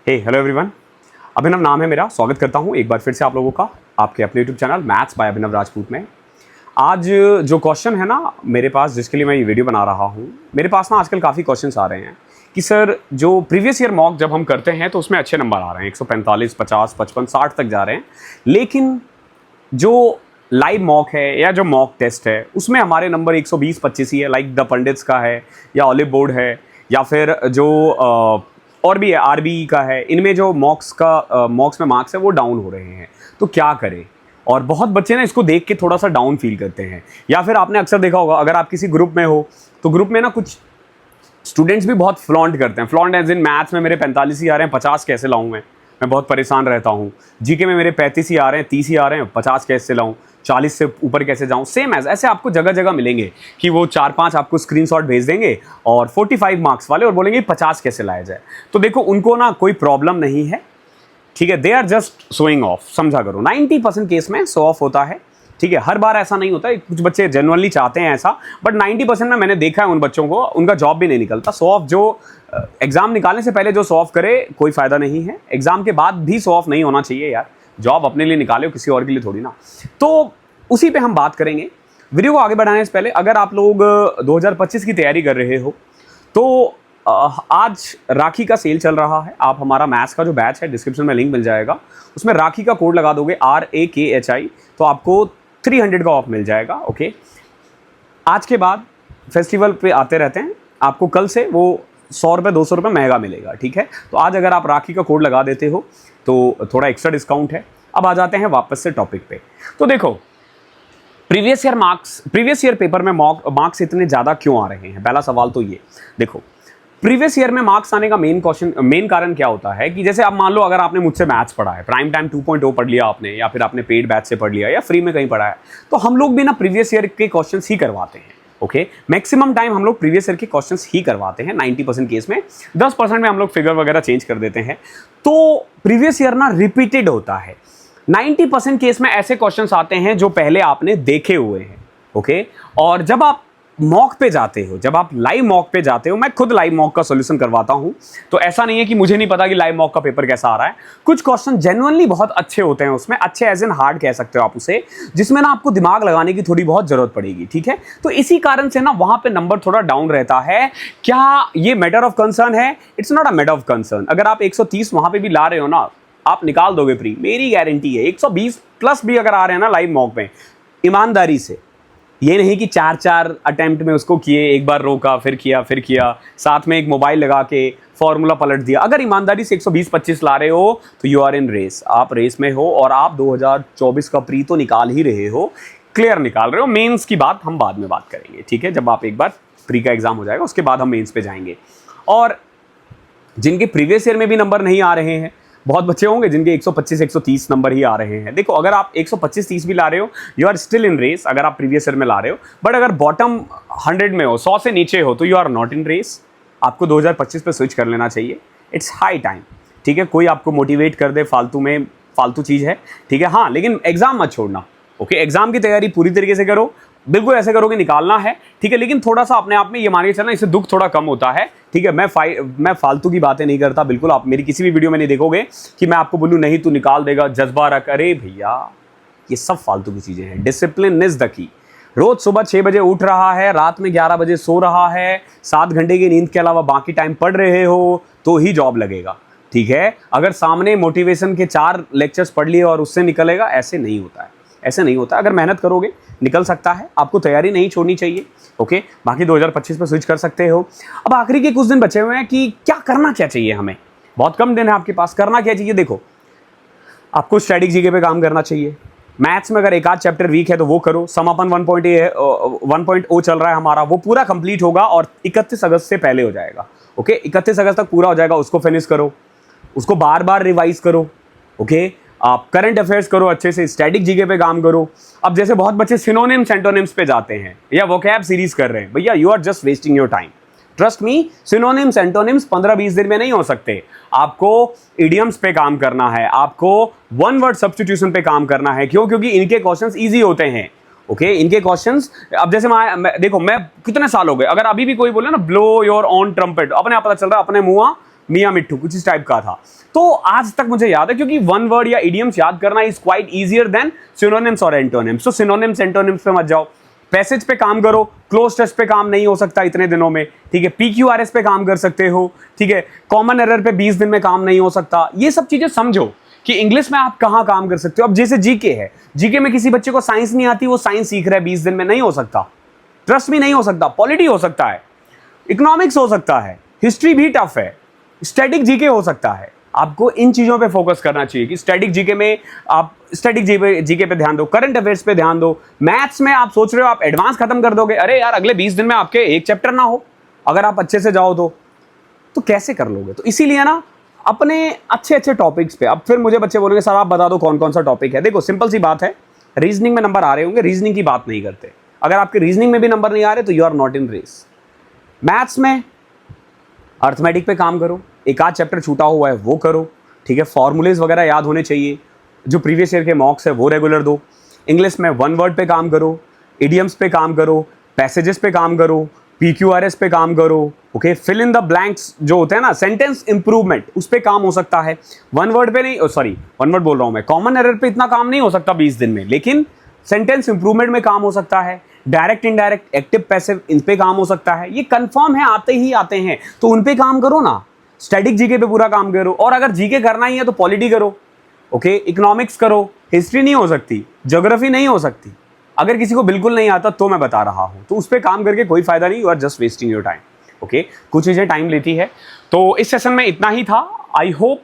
Hello everyone. अभिनव नाम है मेरा। स्वागत करता हूं एक बार फिर से आप लोगों का आपके अपने यूट्यूब चैनल मैथ्स बाय अभिनव राजपूत में। आज जो क्वेश्चन है ना मेरे पास, जिसके लिए मैं ये वीडियो बना रहा हूं, मेरे पास ना आजकल काफ़ी क्वेश्चंस आ रहे हैं कि सर जो प्रीवियस ईयर मॉक जब हम करते हैं तो उसमें अच्छे नंबर आ रहे हैं, 145, 50, 55, 60 तक जा रहे हैं, लेकिन जो लाइव मॉक है या जो मॉक टेस्ट है उसमें हमारे नंबर 120-25 ही है, लाइक द पंडित्स का है या ऑलिव बोर्ड है या फिर जो और भी है आरबी का है। इनमें जो मॉक्स में मार्क्स है वो डाउन हो रहे हैं, तो क्या करें। और बहुत बच्चे ना इसको देख के थोड़ा सा डाउन फील करते हैं। या फिर आपने अक्सर देखा होगा, अगर आप किसी ग्रुप में हो तो ग्रुप में ना कुछ स्टूडेंट्स भी बहुत फ्लॉन्ट करते हैं। फ्लॉन्ट एज इन मैथ्स में मेरे 45 ही आ रहे हैं, 50 कैसे लाऊं मैं बहुत परेशान रहता हूँ। जीके में मेरे 35 ही आ रहे हैं, 30 ही आ रहे हैं, 50 कैसे लाऊं, 40 से ऊपर कैसे जाऊं। सेम ऐसे आपको जगह जगह मिलेंगे कि वो 4-5 आपको स्क्रीनशॉट भेज देंगे और 45 मार्क्स वाले और बोलेंगे 50 कैसे लाया जाए। तो देखो, उनको ना कोई प्रॉब्लम नहीं है, ठीक है, they are just showing off. समझा करो, 90% केस में शो ऑफ होता है, ठीक है। हर बार ऐसा नहीं होता है, कुछ बच्चे जेन्युइनली चाहते हैं ऐसा, बट 90% में मैंने देखा है उन बच्चों को उनका जॉब भी नहीं निकलता। शो ऑफ जो एग्जाम निकालने से पहले जो शो ऑफ करे कोई फायदा नहीं है, एग्जाम के बाद भी शो ऑफ नहीं होना चाहिए यार। जॉब अपने लिए निकाले, किसी और के लिए थोड़ी ना। तो उसी पे हम बात करेंगे। वीडियो को आगे बढ़ाने से पहले, अगर आप लोग 2025 की तैयारी कर रहे हो तो आज राखी का सेल चल रहा है। आप हमारा मैथ्स का जो बैच है, डिस्क्रिप्शन में लिंक मिल जाएगा, उसमें राखी का कोड लगा दोगे RAKHI, तो आपको 300 का ऑफ मिल जाएगा। ओके, आज के बाद फेस्टिवल पे आते रहते हैं, आपको कल से वो 100 रुपये 200 रुपये महंगा मिलेगा, ठीक है। तो आज अगर आप राखी का कोड लगा देते हो तो थोड़ा एक्स्ट्रा डिस्काउंट है। अब आ जाते हैं वापस से टॉपिक पे। तो देखो, प्रीवियस ईयर पेपर में मार्क्स इतने ज़्यादा क्यों आ रहे हैं? पहला सवाल तो ये देखो, प्रीवियस ईयर में मार्क्स आने का मेन कारण क्या होता है कि जैसे आप मान लो, अगर आपने मुझसे मैथ्स पढ़ा है, प्राइम टाइम 2.0 पढ़ लिया आपने, या फिर आपने पेड बैच से पढ़ लिया या फ्री में कहीं पढ़ा है, तो हम लोग भी ना प्रीवियस ईयर के क्वेश्चंस ही करवाते हैं। ओके, मैक्सिमम टाइम हम लोग प्रीवियस ईयर के क्वेश्चंस ही करवाते हैं 90% केस में। 10% में हम लोग फिगर वगैरह चेंज कर देते हैं। तो प्रीवियस ईयर ना रिपीटेड होता है। 90% केस में ऐसे क्वेश्चंस आते हैं जो पहले आपने देखे हुए हैं। ओके, और जब आप मॉक पे जाते हो, जब आप लाइव मॉक पे जाते हो, मैं खुद लाइव मॉक का सॉल्यूशन करवाता हूं, तो ऐसा नहीं है कि मुझे नहीं पता कि लाइव मॉक का पेपर कैसा आ रहा है। कुछ क्वेश्चन जेन्युइनली बहुत अच्छे होते हैं उसमें, अच्छे एज इन हार्ड कह सकते हो आप उसे, जिसमें ना आपको दिमाग लगाने की थोड़ी बहुत जरूरत पड़ेगी, ठीक है। तो इसी कारण से ना वहां पे नंबर थोड़ा डाउन रहता है। क्या ये मैटर ऑफ कंसर्न है? It's not a matter of concern. अगर आप 130 वहां पे भी ला रहे हो ना, आप निकाल दोगे प्री, मेरी गारंटी है। 120 प्लस भी अगर आ रहे हैं ना लाइव मॉक में, ईमानदारी से, ये नहीं कि 4 अटेम्प्ट में उसको किए, एक बार रोका फिर किया, साथ में एक मोबाइल लगा के फॉर्मूला पलट दिया। अगर ईमानदारी से 120-25 ला रहे हो तो यू आर इन रेस, आप रेस में हो और आप 2024 का प्री तो निकाल ही रहे हो, क्लियर निकाल रहे हो। मेंस की बात हम बाद में बात करेंगे, ठीक है। जब आप एक बार प्री का एग्जाम हो जाएगा उसके बाद हम मेंस पे जाएंगे। और जिनके प्रीवियस ईयर में भी नंबर नहीं आ रहे हैं, बहुत बच्चे होंगे जिनके 125-130 नंबर ही आ रहे हैं। देखो, अगर आप 125-30 भी ला रहे हो, you are still in race, अगर आप प्रीवियस ईयर में ला रहे हो। बट अगर बॉटम 100 में हो, 100 से नीचे हो, तो you are not in race. आपको 2025 पे स्विच कर लेना चाहिए। इट्स हाई टाइम, ठीक है। कोई आपको मोटिवेट कर दे फालतू चीज़ है, ठीक है। हाँ, लेकिन एग्जाम मत छोड़ना। ओके, एग्जाम की तैयारी पूरी तरीके से करो, बिल्कुल ऐसे करोगे निकालना है, ठीक है। लेकिन थोड़ा सा अपने आप में ये मान के चलना, इससे दुख थोड़ा कम होता है, ठीक है। मैं फालतू की बातें नहीं करता, बिल्कुल। आप मेरी किसी भी वीडियो में नहीं देखोगे कि मैं आपको बोलूँ नहीं तू निकाल देगा, जज्बा रख। अरे भैया, ये सब फालतू की चीज़ें हैं। Discipline is the key. रोज सुबह 6 बजे उठ रहा है, रात में 11 बजे सो रहा है, 7 घंटे की नींद के अलावा बाकी टाइम पढ़ रहे हो, तो ही जॉब लगेगा, ठीक है। अगर सामने मोटिवेशन के 4 लेक्चर्स पढ़ लिए और उससे निकलेगा, ऐसे नहीं होता है, ऐसे नहीं होता। अगर मेहनत करोगे निकल सकता है, आपको तैयारी नहीं छोड़नी चाहिए। ओके, बाकी 2025 पे स्विच कर सकते हो। अब आखिरी के कुछ दिन बचे हुए हैं कि क्या करना क्या चाहिए हमें। बहुत कम दिन है आपके पास, करना क्या चाहिए। देखो, आपको स्टैटिक जीके पे काम करना चाहिए। मैथ्स में अगर एक आध चैप्टर वीक है तो वो करो। समापन 1.0 चल रहा है हमारा, वो पूरा कंप्लीट होगा और 31 अगस्त से पहले हो जाएगा। ओके, 31 अगस्त तक पूरा हो जाएगा, उसको फिनिश करो, उसको बार बार रिवाइज करो। ओके, आप करंट अफेयर्स करो अच्छे से, स्टैटिक जीके पे काम करो। अब जैसे बहुत बच्चे सिनोनिम्स एंटोनिम्स पे जाते हैं या वोकैब सीरीज कर रहे हैं, भैया you are just wasting your time. Trust me, synonyms antonyms 15-20 दिन में नहीं हो सकते। आपको इडियम्स पे काम करना है, आपको वन वर्ड सब्स्टिट्यूशन पे काम करना है। क्यों? क्योंकि इनके क्वेश्चंस इजी होते हैं। ओके, इनके क्वेश्चंस, अब जैसे देखो, मैं कितने साल हो गए, अगर अभी भी कोई बोले ना ब्लो योर ऑन ट्रम्पेट, अपने आप पता चल रहा है अपने मुंह मियाँ मिट्टू, कुछ इस टाइप का था। तो आज तक मुझे याद है, क्योंकि वन वर्ड या इडियम्स याद करना is quite easier than synonyms और एंटोनिम्स। तो सिनोनिम्स एंटोनिम्स पे मत जाओ, पैसेज पे काम करो, क्लोज टेस्ट पे काम नहीं हो सकता इतने दिनों में, ठीक है। PQRS पे काम कर सकते हो, ठीक है। कॉमन एरर पे 20 दिन में काम नहीं हो सकता। ये सब चीजें समझो कि इंग्लिश में आप कहाँ काम कर सकते हो। अब जैसे जीके है, जीके में किसी बच्चे को साइंस नहीं आती, वो साइंस सीख रहा है 20 दिन में, नहीं हो सकता। ट्रस्ट भी नहीं हो सकता। पॉलिटी हो सकता है, इकोनॉमिक्स हो सकता है, हिस्ट्री भी टफ है, स्टैटिक जीके हो सकता है। आपको इन चीजों पे फोकस करना चाहिए कि स्टैटिक जीके में आप स्टैटिक जीके पे ध्यान दो, करंट अफेयर्स पे ध्यान दो। मैथ्स में आप सोच रहे हो आप एडवांस खत्म कर दोगे, अरे यार अगले 20 दिन में आपके एक चैप्टर ना हो, अगर आप अच्छे से जाओ तो कैसे कर लोगे। तो इसीलिए ना अपने अच्छे अच्छे टॉपिक्स पे, अब फिर मुझे बच्चे बोलेंगे सर आप बता दो कौन कौन सा टॉपिक है। देखो सिंपल सी बात है, रीजनिंग में नंबर आ रहे होंगे, रीजनिंग की बात नहीं करते। अगर आपके रीजनिंग में भी नंबर नहीं आ रहे तो you are not in race. Maths में अर्थमेटिक पे काम करो, एक आध चैप्टर छूटा हुआ है वो करो, ठीक है। फॉर्मूलेज वगैरह याद होने चाहिए, जो प्रीवियस ईयर के मॉक्स है वो रेगुलर दो। इंग्लिश में वन वर्ड पे काम करो, इडियम्स पे काम करो, पैसेजेस पे काम करो, PQRS पे काम करो, okay. Fill in the blanks जो होते हैं ना, सेंटेंस इंप्रूवमेंट, उस पे काम हो सकता है। वन वर्ड पे नहीं, सॉरी वन वर्ड बोल रहा हूं मैं, कॉमन एरर पे इतना काम नहीं हो सकता 20 दिन में, लेकिन सेंटेंस इंप्रूवमेंट में काम हो सकता है। डायरेक्ट इनडायरेक्ट एक्टिव पैसिव इन पे काम हो सकता है, ये कंफर्म है, आते ही आते हैं, तो उन पे काम करो ना। स्टैटिक जीके पे पूरा काम करो, और अगर जीके करना ही है तो पॉलिटी करो, ओके। इकोनॉमिक्स करो, हिस्ट्री नहीं हो सकती, ज्योग्राफी नहीं हो सकती। अगर किसी को बिल्कुल नहीं आता तो मैं बता रहा हूं, तो उस पर काम करके कोई फायदा नहीं, you are just wasting your time, okay. कुछ चीजें टाइम लेती है। तो इस सेशन में इतना ही था। आई होप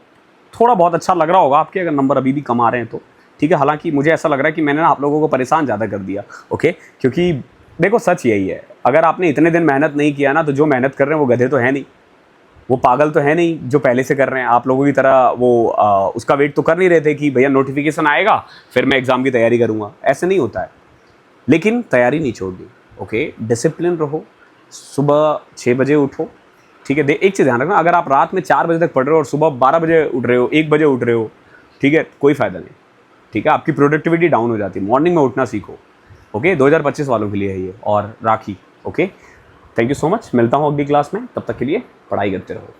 थोड़ा बहुत अच्छा लग रहा होगा आपके, अगर नंबर अभी भी कम आ रहे हैं तो, ठीक है। हालांकि मुझे ऐसा लग रहा है कि मैंने ना आप लोगों को परेशान ज़्यादा कर दिया, ओके। क्योंकि देखो सच यही है, अगर आपने इतने दिन मेहनत नहीं किया ना, तो जो मेहनत कर रहे हैं वो गधे तो है नहीं, वो पागल तो है नहीं जो पहले से कर रहे हैं आप लोगों की तरह। वो उसका वेट तो कर नहीं रहे थे कि भैया नोटिफिकेशन आएगा फिर मैं एग्जाम की तैयारी करूंगा, ऐसे नहीं होता है। लेकिन तैयारी नहीं छोड़नी, ओके। डिसिप्लिन रहो, सुबह 6 बजे उठो, ठीक है। एक चीज़ ध्यान रखना, अगर आप रात में 4 बजे तक पढ़ रहे हो और सुबह 12 बजे उठ रहे हो, 1 बजे उठ रहे हो, ठीक है, कोई फ़ायदा नहीं, ठीक है। आपकी प्रोडक्टिविटी डाउन हो जाती है। मॉर्निंग में उठना सीखो, ओके। 2025 वालों के लिए है ये, और Rakhi, okay. Thank you so much, मिलता हूँ अगली क्लास में, तब तक के लिए पढ़ाई करते रहो।